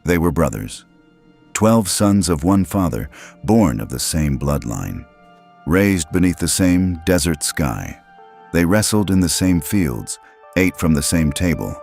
They were brothers, 12 sons of one father, born of the same bloodline. Raised beneath the same desert sky, they wrestled in the same fields, ate from the same table,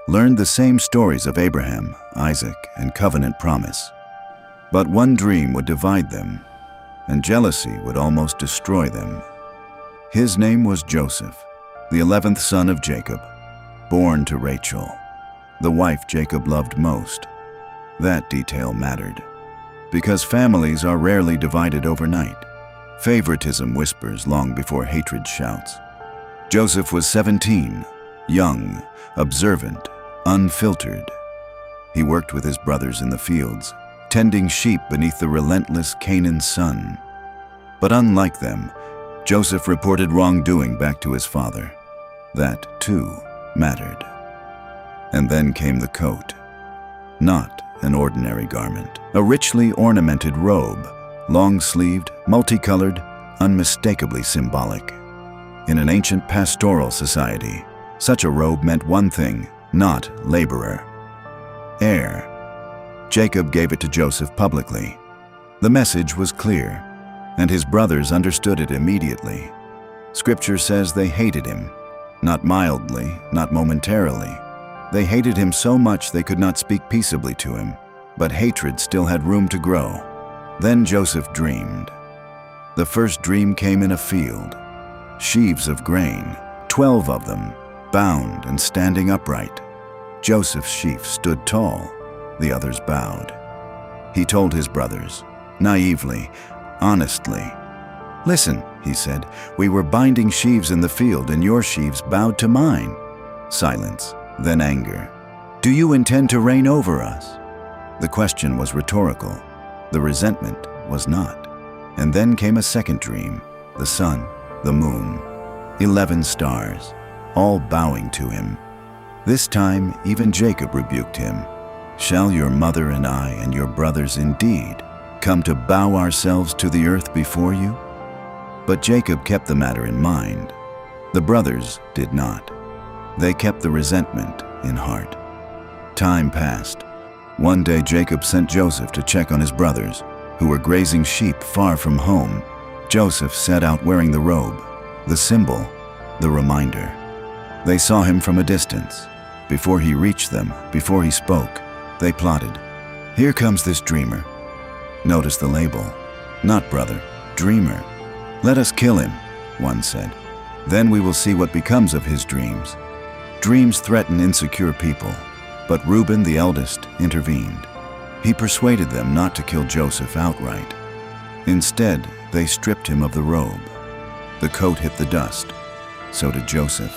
learned the same stories of Abraham, Isaac, and covenant promise. But one dream would divide them, and jealousy would almost destroy them. His name was Joseph, the 11th son of Jacob, born to Rachel, the wife Jacob loved most. That detail mattered, because families are rarely divided overnight. Favoritism whispers long before hatred shouts. Joseph was 17, young, observant, unfiltered. He worked with his brothers in the fields, tending sheep beneath the relentless Canaan sun. But unlike them, Joseph reported wrongdoing back to his father. That, too, mattered. And then came the coat. Not an ordinary garment. A richly ornamented robe, long-sleeved, multicolored, unmistakably symbolic. In an ancient pastoral society, such a robe meant one thing, not laborer. Heir. Jacob gave it to Joseph publicly. The message was clear, and his brothers understood it immediately. Scripture says they hated him, not mildly, not momentarily. They hated him so much they could not speak peaceably to him, but hatred still had room to grow. Then Joseph dreamed. The first dream came in a field. Sheaves of grain, 12 of them, bound and standing upright. Joseph's sheaf stood tall, the others bowed. He told his brothers, naively, honestly. "Listen," he said, "we were binding sheaves in the field and your sheaves bowed to mine." Silence, then anger. "Do you intend to reign over us?" The question was rhetorical. The resentment was not. And then came a second dream, the sun, the moon, 11 stars, all bowing to him. This time even Jacob rebuked him. "Shall your mother and I and your brothers indeed come to bow ourselves to the earth before you?" But Jacob kept the matter in mind. The brothers did not. They kept the resentment in heart. Time passed. One day Jacob sent Joseph to check on his brothers, who were grazing sheep far from home. Joseph set out wearing the robe, the symbol, the reminder. They saw him from a distance. Before he reached them, before he spoke, they plotted. "Here comes this dreamer." Notice the label. Not brother, dreamer. "Let us kill him," one said. "Then we will see what becomes of his dreams." Dreams threaten insecure people, but Reuben, the eldest, intervened. He persuaded them not to kill Joseph outright. Instead, they stripped him of the robe. The coat hit the dust. So did Joseph.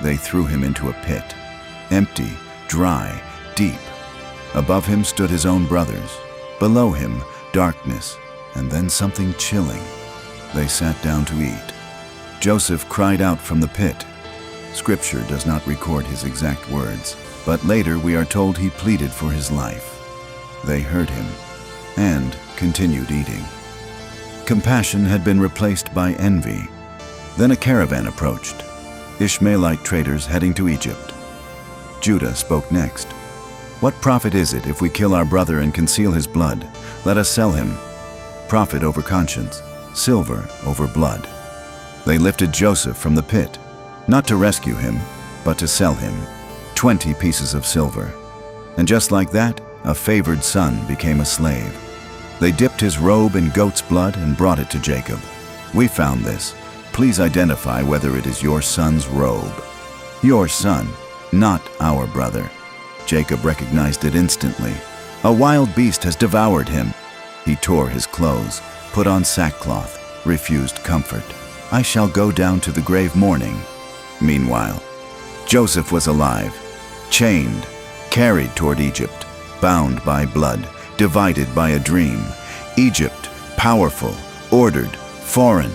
They threw him into a pit. Empty, dry, deep. Above him stood his own brothers. Below him, darkness, and then something chilling. They sat down to eat. Joseph cried out from the pit. Scripture does not record his exact words, but later we are told he pleaded for his life. They heard him and continued eating. Compassion had been replaced by envy. Then a caravan approached, Ishmaelite traders heading to Egypt. Judah spoke next. "What profit is it if we kill our brother and conceal his blood? Let us sell him. Profit over conscience, silver over blood." They lifted Joseph from the pit, not to rescue him, but to sell him. 20 pieces of silver. And just like that, a favored son became a slave. They dipped his robe in goat's blood and brought it to Jacob. "We found this. Please identify whether it is your son's robe." "Your son, not our brother." Jacob recognized it instantly. "A wild beast has devoured him." He tore his clothes, put on sackcloth, refused comfort. "I shall go down to the grave mourning." Meanwhile, Joseph was alive, chained, carried toward Egypt, bound by blood, divided by a dream. Egypt, powerful, ordered, foreign.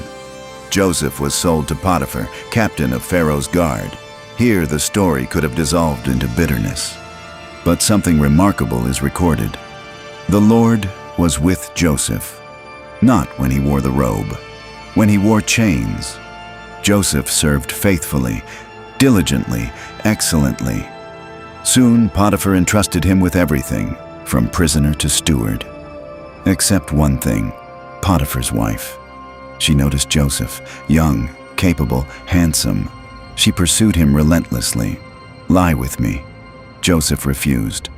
Joseph was sold to Potiphar, captain of Pharaoh's guard. Here the story could have dissolved into bitterness. But something remarkable is recorded. The Lord was with Joseph, not when he wore the robe, when he wore chains. Joseph served faithfully, diligently, excellently. Soon Potiphar entrusted him with everything, from prisoner to steward. Except one thing, Potiphar's wife. She noticed Joseph, young, capable, handsome. She pursued him relentlessly. "Lie with me." Joseph refused.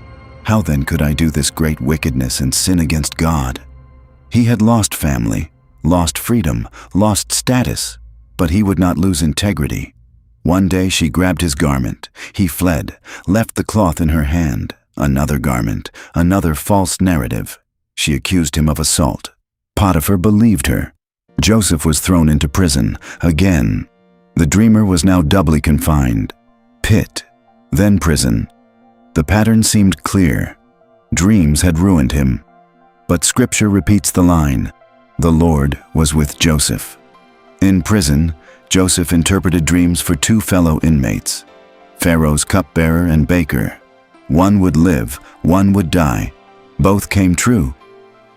How then could I do this great wickedness and sin against God? He had lost family, lost freedom, lost status, but he would not lose integrity. One day she grabbed his garment. He fled, left the cloth in her hand. Another garment, another false narrative. She accused him of assault. Potiphar believed her. Joseph was thrown into prison, again. The dreamer was now doubly confined. Pit, then prison. The pattern seemed clear. Dreams had ruined him. But Scripture repeats the line, "The Lord was with Joseph." In prison, Joseph interpreted dreams for two fellow inmates, Pharaoh's cupbearer and baker. One would live, one would die. Both came true.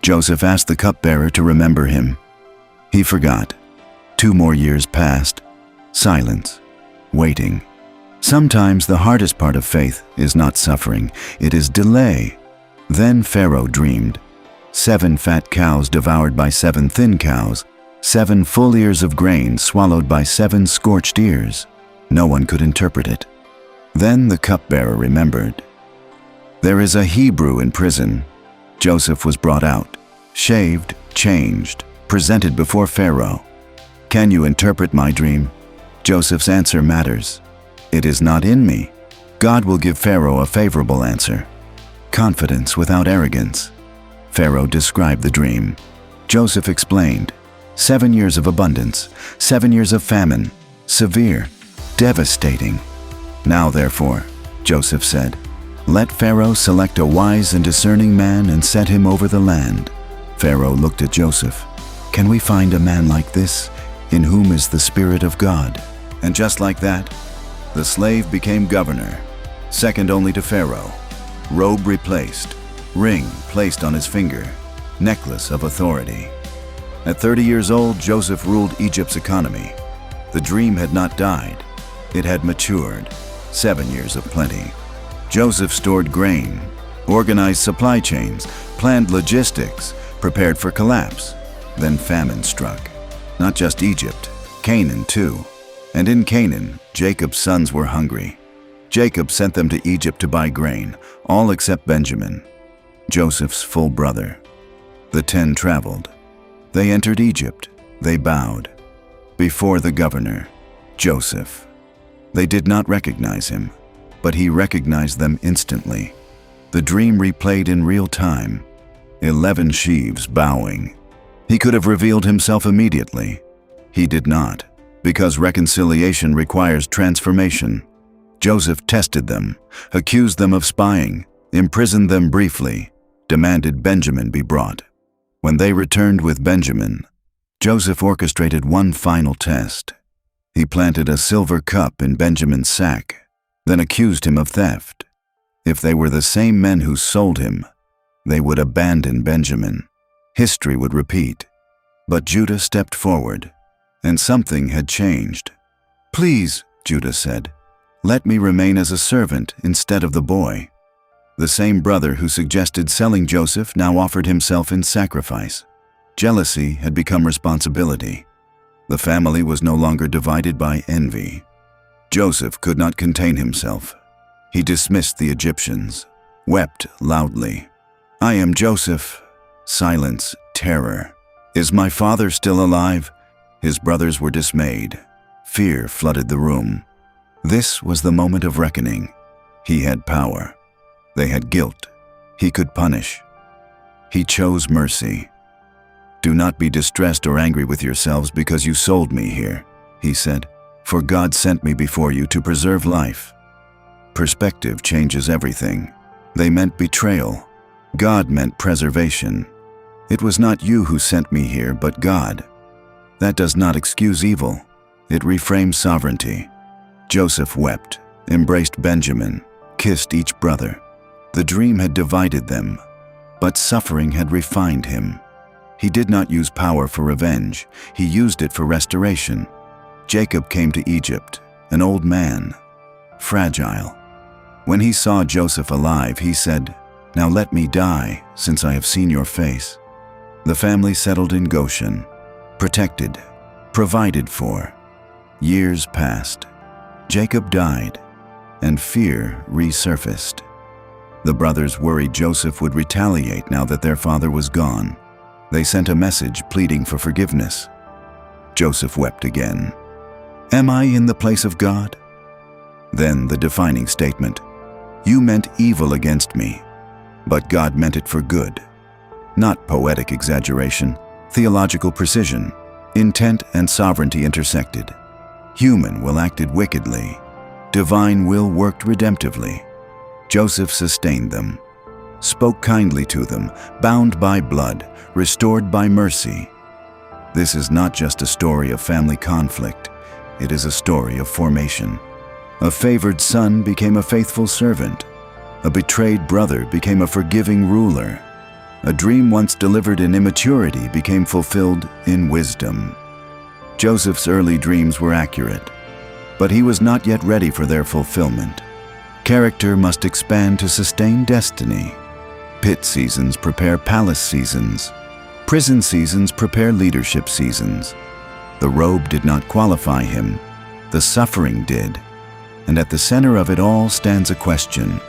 Joseph asked the cupbearer to remember him. He forgot. 2 more years passed. Silence. Waiting. Sometimes the hardest part of faith is not suffering, it is delay. Then Pharaoh dreamed. 7 fat cows devoured by 7 thin cows, 7 full ears of grain swallowed by 7 scorched ears. No one could interpret it. Then the cupbearer remembered. There is a Hebrew in prison. Joseph was brought out, shaved, changed, presented before Pharaoh. "Can you interpret my dream?" Joseph's answer matters. "It is not in me." God will give Pharaoh a favorable answer. Confidence without arrogance. Pharaoh described the dream. Joseph explained. 7 years of abundance, 7 years of famine, severe, devastating. "Now therefore," Joseph said, "let Pharaoh select a wise and discerning man and set him over the land." Pharaoh looked at Joseph. "Can we find a man like this, in whom is the Spirit of God?" And just like that, the slave became governor, second only to Pharaoh. Robe replaced, ring placed on his finger, necklace of authority. At 30 years old, Joseph ruled Egypt's economy. The dream had not died. It had matured. 7 years of plenty. Joseph stored grain, organized supply chains, planned logistics, prepared for collapse. Then famine struck. Not just Egypt, Canaan too. And in Canaan, Jacob's sons were hungry. Jacob sent them to Egypt to buy grain, all except Benjamin, Joseph's full brother. The 10 traveled. They entered Egypt. They bowed before the governor, Joseph. They did not recognize him, but he recognized them instantly. The dream replayed in real time. 11 sheaves bowing. He could have revealed himself immediately. He did not, because reconciliation requires transformation. Joseph tested them, accused them of spying, imprisoned them briefly, demanded Benjamin be brought. When they returned with Benjamin, Joseph orchestrated one final test. He planted a silver cup in Benjamin's sack, then accused him of theft. If they were the same men who sold him, they would abandon Benjamin. History would repeat. But Judah stepped forward, and something had changed. "Please," Judah said, "let me remain as a servant instead of the boy." The same brother who suggested selling Joseph now offered himself in sacrifice. Jealousy had become responsibility. The family was no longer divided by envy. Joseph could not contain himself. He dismissed the Egyptians, wept loudly. "I am Joseph." Silence, terror. "Is my father still alive?" His brothers were dismayed. Fear flooded the room. This was the moment of reckoning. He had power. They had guilt. He could punish. He chose mercy. "Do not be distressed or angry with yourselves because you sold me here," he said, "for God sent me before you to preserve life." Perspective changes everything. They meant betrayal. God meant preservation. It was not you who sent me here, but God. That does not excuse evil. It reframes sovereignty. Joseph wept, embraced Benjamin, kissed each brother. The dream had divided them, but suffering had refined him. He did not use power for revenge. He used it for restoration. Jacob came to Egypt, an old man, fragile. When he saw Joseph alive, he said, Now let me die, since I have seen your face." The family settled in Goshen, protected, provided for. Years passed. Jacob died, and fear resurfaced. The brothers worried Joseph would retaliate now that their father was gone. They sent a message pleading for forgiveness. Joseph wept again. "Am I in the place of God?" Then the defining statement, "You meant evil against me, but God meant it for good." Not poetic exaggeration, theological precision. Intent and sovereignty intersected. Human will acted wickedly. Divine will worked redemptively. Joseph sustained them, spoke kindly to them, bound by blood, restored by mercy. This is not just a story of family conflict. It is a story of formation. A favored son became a faithful servant. A betrayed brother became a forgiving ruler. A dream once delivered in immaturity became fulfilled in wisdom. Joseph's early dreams were accurate, but he was not yet ready for their fulfillment. Character must expand to sustain destiny. Pit seasons prepare palace seasons. Prison seasons prepare leadership seasons. The robe did not qualify him. The suffering did. And at the center of it all stands a question.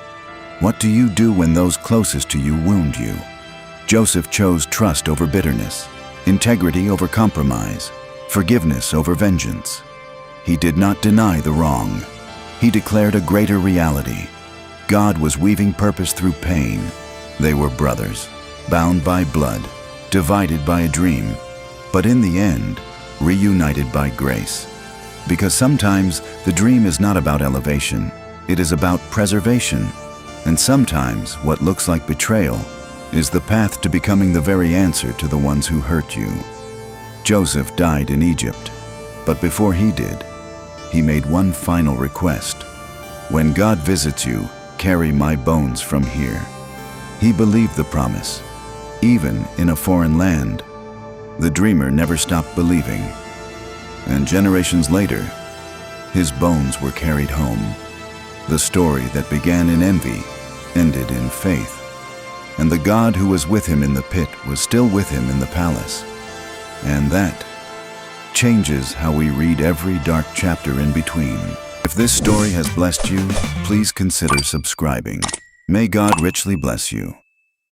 What do you do when those closest to you wound you? Joseph chose trust over bitterness, integrity over compromise, forgiveness over vengeance. He did not deny the wrong. He declared a greater reality. God was weaving purpose through pain. They were brothers, bound by blood, divided by a dream, but in the end, reunited by grace. Because sometimes the dream is not about elevation, it is about preservation. And sometimes what looks like betrayal is the path to becoming the very answer to the ones who hurt you. Joseph died in Egypt, but before he did, he made one final request. "When God visits you, carry my bones from here." He believed the promise, even in a foreign land. The dreamer never stopped believing, and generations later, his bones were carried home. The story that began in envy ended in faith. And the God who was with him in the pit was still with him in the palace. And that changes how we read every dark chapter in between. If this story has blessed you, please consider subscribing. May God richly bless you.